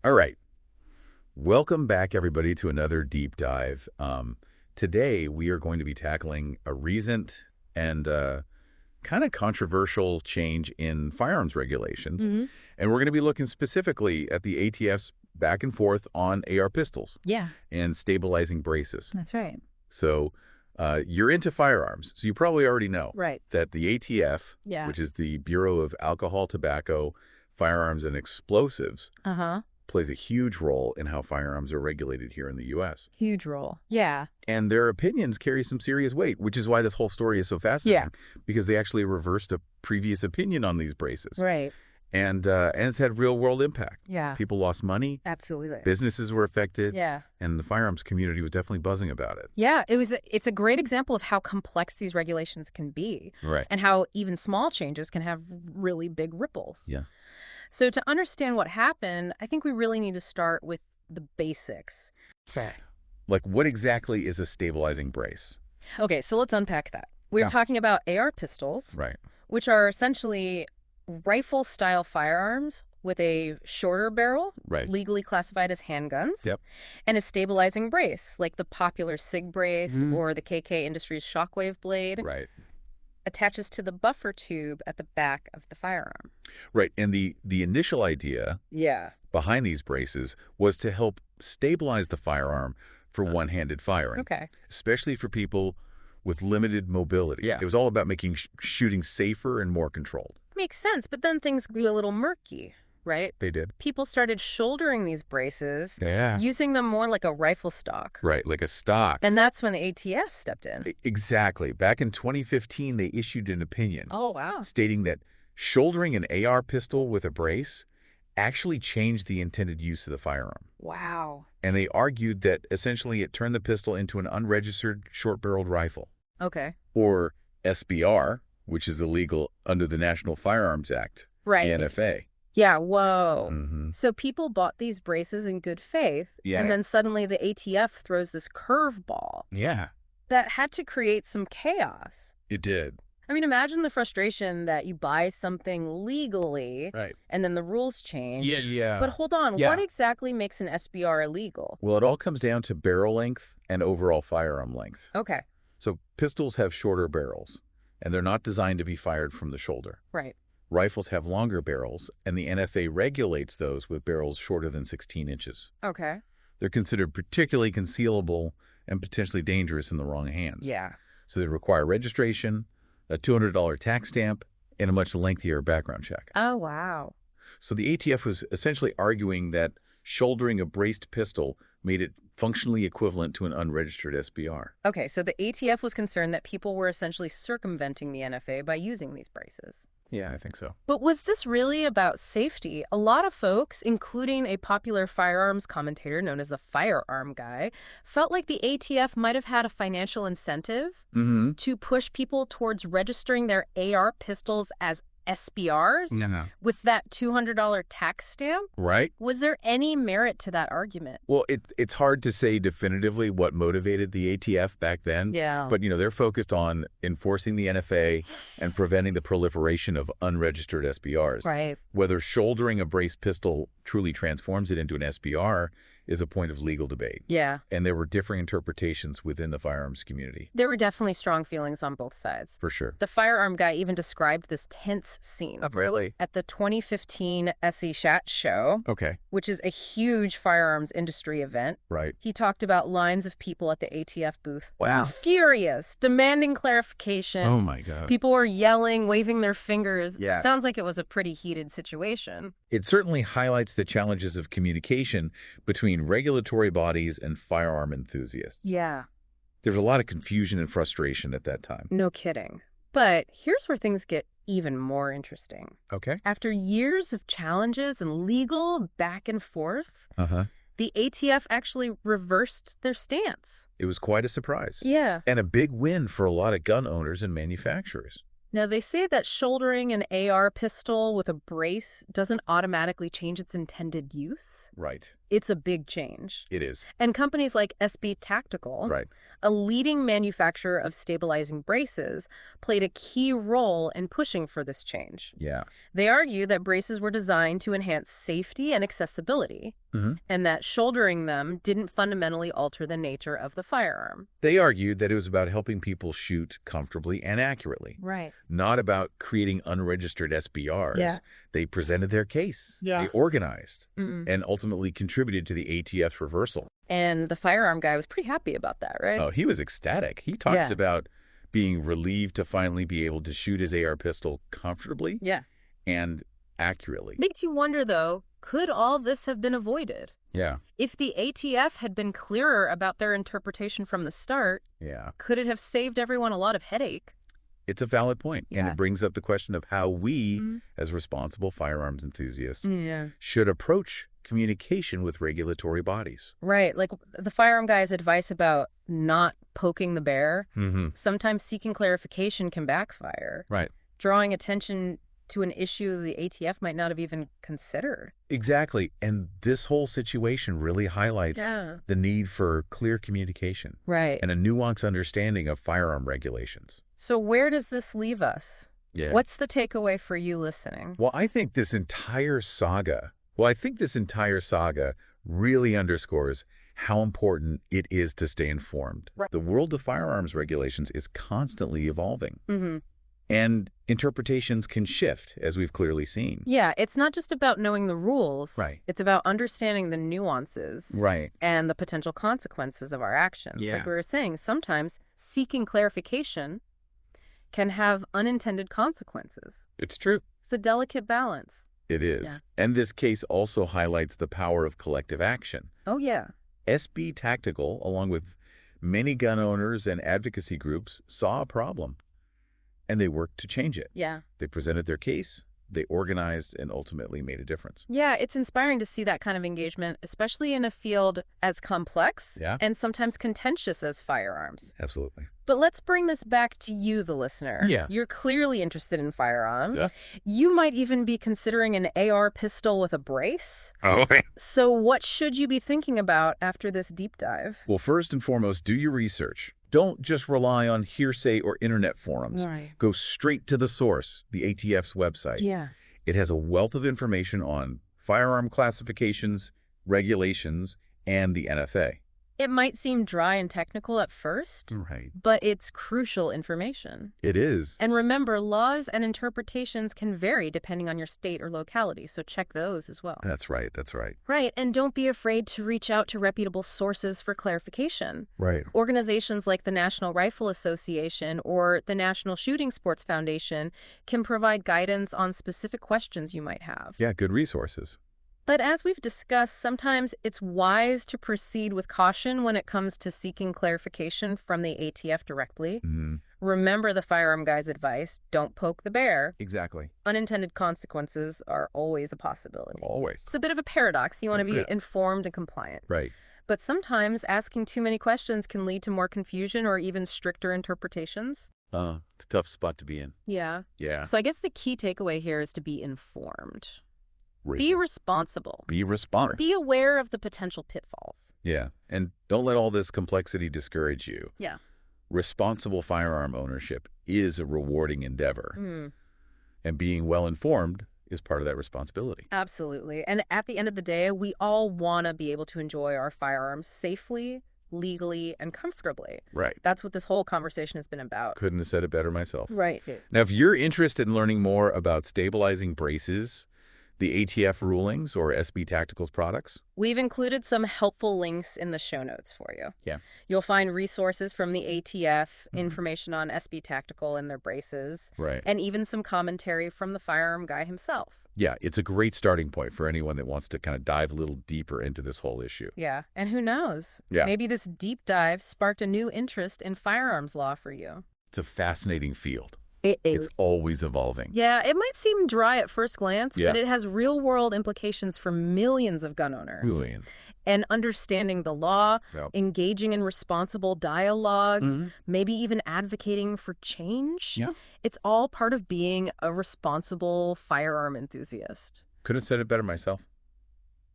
All right. Welcome back, everybody, to another deep dive. Today, we are going to be tackling a recent and kind of controversial change in firearms regulations. Hmm. And we're going to be looking specifically at the ATF's back and forth on AR pistols Yeah, and stabilizing braces. that's right. So you're into firearms, so you probably already know Right. that the ATF, Yeah. which is the Bureau of Alcohol, Tobacco, Firearms, and Explosives, Uh-huh. plays a huge role in how firearms are regulated here in the U.S. Huge role. Yeah. And their opinions carry some serious weight, which is why this whole story is so fascinating, because they actually reversed a previous opinion on these braces. Right. And it's had real-world impact. Yeah. People lost money, Absolutely. businesses were affected, Yeah. and the firearms community was definitely buzzing about it. Yeah, it's a great example of how complex these regulations can be Right. and how even small changes can have really big ripples. Yeah. So to understand what happened, I think we really need to start with the basics. Like, what exactly is a stabilizing brace? Okay, so let's unpack that. We're Yeah. talking about AR pistols, Right. which are essentially rifle-style firearms with a shorter barrel, Right. legally classified as handguns, Yep. and a stabilizing brace, like the popular SIG brace Mhm. or the KK Industries shockwave blade, Right. attaches to the buffer tube at the back of the firearm. Right. And the initial idea Yeah. behind these braces was to help stabilize the firearm for one-handed firing, Okay. especially for people with limited mobility. Yeah. It was all about making shooting safer and more controlled. Makes sense, but then things grew a little murky, right? They did. People started shouldering these braces, Yeah. using them more like a rifle stock. Right, like a stock. And that's when the ATF stepped in. Exactly. Back in 2015, they issued an opinion Oh, wow. stating that shouldering an AR pistol with a brace actually changed the intended use of the firearm. Wow. And they argued that essentially it turned the pistol into an unregistered short-barreled rifle, Okay. or SBR, which is illegal under the National Firearms Act, Right. the NFA. Yeah, whoa. Mm-hmm. So people bought these braces in good faith, Yeah. and then suddenly the ATF throws this curveball Yeah, that had to create some chaos. it did. I mean, imagine the frustration that you buy something legally, Right. and then the rules change. Yeah. But hold on, Yeah. what exactly makes an SBR illegal? Well, it all comes down to barrel length and overall firearm length. Okay, So pistols have shorter barrels, and they're not designed to be fired from the shoulder. right. Rifles have longer barrels, and the NFA regulates those with barrels shorter than 16 inches. Okay. They're considered particularly concealable and potentially dangerous in the wrong hands. Yeah. So they require registration, a $200 tax stamp, and a much lengthier background check. Oh, wow. So the ATF was essentially arguing that shouldering a braced pistol made it functionally equivalent to an unregistered SBR. Okay, so the ATF was concerned that people were essentially circumventing the NFA by using these braces. Yeah, I think so. But was this really about safety? A lot of folks, including a popular firearms commentator known as the Firearm Guy, felt like the ATF might have had a financial incentive Mm-hmm. to push people towards registering their AR pistols as SBRs No. with that $200 tax stamp. Right? Was there any merit to that argument? Well, it's hard to say definitively what motivated the ATF back then. Yeah. But, they're focused on enforcing the NFA and preventing the proliferation of unregistered SBRs. Right. Whether shouldering a braced pistol truly transforms it into an SBR is a point of legal debate. Yeah. And there were differing interpretations within the firearms community. There were definitely strong feelings on both sides. For sure. The Firearm Guy even described this tense scene Really? at the 2015 SE Shat show, Okay. which is a huge firearms industry event. Right. He talked about lines of people at the ATF booth. Wow. Furious, demanding clarification. Oh, my God. People were yelling, waving their fingers. Yeah. Sounds like it was a pretty heated situation. It certainly highlights the challenges of communication between regulatory bodies and firearm enthusiasts. Yeah, There's a lot of confusion and frustration at that time. no kidding. But here's where things get even more interesting. Okay. After years of challenges and legal back and forth, Uh-huh. the ATF actually reversed their stance. It was quite a surprise. Yeah. And a big win for a lot of gun owners and manufacturers. Now, they say that shouldering an AR pistol with a brace doesn't automatically change its intended use. Right. It's a big change. It is. And companies like SB Tactical, Right. a leading manufacturer of stabilizing braces, played a key role in pushing for this change. Yeah. They argue that braces were designed to enhance safety and accessibility, Hmm. and that shouldering them didn't fundamentally alter the nature of the firearm. They argued that it was about helping people shoot comfortably and accurately, Right. not about creating unregistered SBRs. Yeah. They presented their case. Yeah. They organized Mm-mm. and ultimately contributed to the ATF's reversal. And the firearm guy was pretty happy about that, right? Oh, he was ecstatic. He talks Yeah. about being relieved to finally be able to shoot his AR pistol comfortably Yeah. and accurately. Makes you wonder, though, could all this have been avoided? Yeah, If the ATF had been clearer about their interpretation from the start, yeah. could it have saved everyone a lot of headache? It's a valid point, and Yeah. it brings up the question of how we, Mhm. as responsible firearms enthusiasts, Yeah. should approach communication with regulatory bodies. Right. Like the firearm guy's advice about not poking the bear, Mm-hmm. sometimes seeking clarification can backfire. Right. Drawing attention to an issue the ATF might not have even considered. Exactly. And this whole situation really highlights Yeah. the need for clear communication Right. and a nuanced understanding of firearm regulations. So where does this leave us? Yeah. What's the takeaway for you listening? Well, I think this entire saga really underscores how important it is to stay informed. Right. The world of firearms regulations is constantly evolving, Mm-hmm. and interpretations can shift, as we've clearly seen. Yeah, it's not just about knowing the rules. Right. It's about understanding the nuances Right. and the potential consequences of our actions. Yeah. Like we were saying, sometimes seeking clarification can have unintended consequences. It's true. It's a delicate balance. It is. Yeah. And this case also highlights the power of collective action. Oh, yeah. SB Tactical, along with many gun owners and advocacy groups, saw a problem, and they worked to change it. Yeah. They presented their case, they organized, and ultimately made a difference. Yeah, it's inspiring to see that kind of engagement, especially in a field as complex Yeah. and sometimes contentious as firearms. Absolutely. But let's bring this back to you, the listener. Yeah. You're clearly interested in firearms. Yeah. You might even be considering an AR pistol with a brace. Oh, So what should you be thinking about after this deep dive? well, first and foremost, do your research. Don't just rely on hearsay or internet forums. Right. Go straight to the source, the ATF's website. Yeah. It has a wealth of information on firearm classifications, regulations, and the NFA. It might seem dry and technical at first, Right. but it's crucial information. It is. And remember, laws and interpretations can vary depending on your state or locality, so check those as well. That's right. That's right. Right, and don't be afraid to reach out to reputable sources for clarification. Right. Organizations like the National Rifle Association or the National Shooting Sports Foundation can provide guidance on specific questions you might have. Yeah, good resources. But as we've discussed, sometimes it's wise to proceed with caution when it comes to seeking clarification from the ATF directly. Mm-hmm. Remember the firearm guy's advice, don't poke the bear. Exactly. Unintended consequences are always a possibility. Always. It's a bit of a paradox. You want to be Yeah. informed and compliant. Right. But sometimes asking too many questions can lead to more confusion or even stricter interpretations. It's a tough spot to be in. Yeah. Yeah. So I guess the key takeaway here is to be informed. Be Really. responsible. Be responsible. Be aware of the potential pitfalls. Yeah. And don't let all this complexity discourage you. Yeah. Responsible firearm ownership is a rewarding endeavor, Mm, and being well-informed is part of that responsibility. absolutely. And at the end of the day, we all want to be able to enjoy our firearms safely, legally, and comfortably. Right. That's what this whole conversation has been about. Couldn't have said it better myself. Right. Now, if you're interested in learning more about stabilizing braces, the ATF rulings, or SB Tactical's products, We've included some helpful links in the show notes for you. Yeah. You'll find resources from the ATF, Mhm. information on SB Tactical and their braces, right. and even some commentary from the firearm guy himself. Yeah, it's a great starting point for anyone that wants to kind of dive a little deeper into this whole issue. Yeah, and who knows? Yeah. Maybe this deep dive sparked a new interest in firearms law for you. It's a fascinating field. It It's always evolving. Yeah, it might seem dry at first glance, Yeah. but it has real-world implications for millions of gun owners. Julian. And understanding the law, Yep. engaging in responsible dialogue, Mhm. maybe even advocating for change. Yeah. It's all part of being a responsible firearm enthusiast. Couldn't have said it better myself.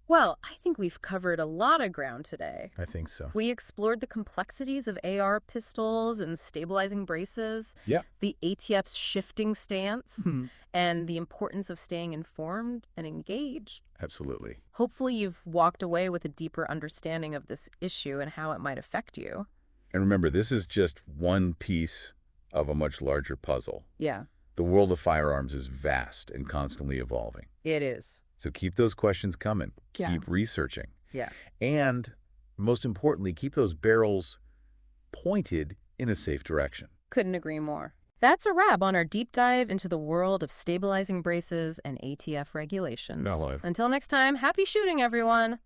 Well, I think we've covered a lot of ground today. I think so. We explored the complexities of AR pistols and stabilizing braces, Yeah. the ATF's shifting stance, Mhm. and the importance of staying informed and engaged. Absolutely. Hopefully, you've walked away with a deeper understanding of this issue and how it might affect you. And remember, this is just one piece of a much larger puzzle. Yeah, The world of firearms is vast and constantly evolving. it is. So keep those questions coming. Yeah. Keep researching. Yeah. And most importantly, keep those barrels pointed in a safe direction. Couldn't agree more. That's a wrap on our deep dive into the world of stabilizing braces and ATF regulations. Now live. Until next time, happy shooting, everyone!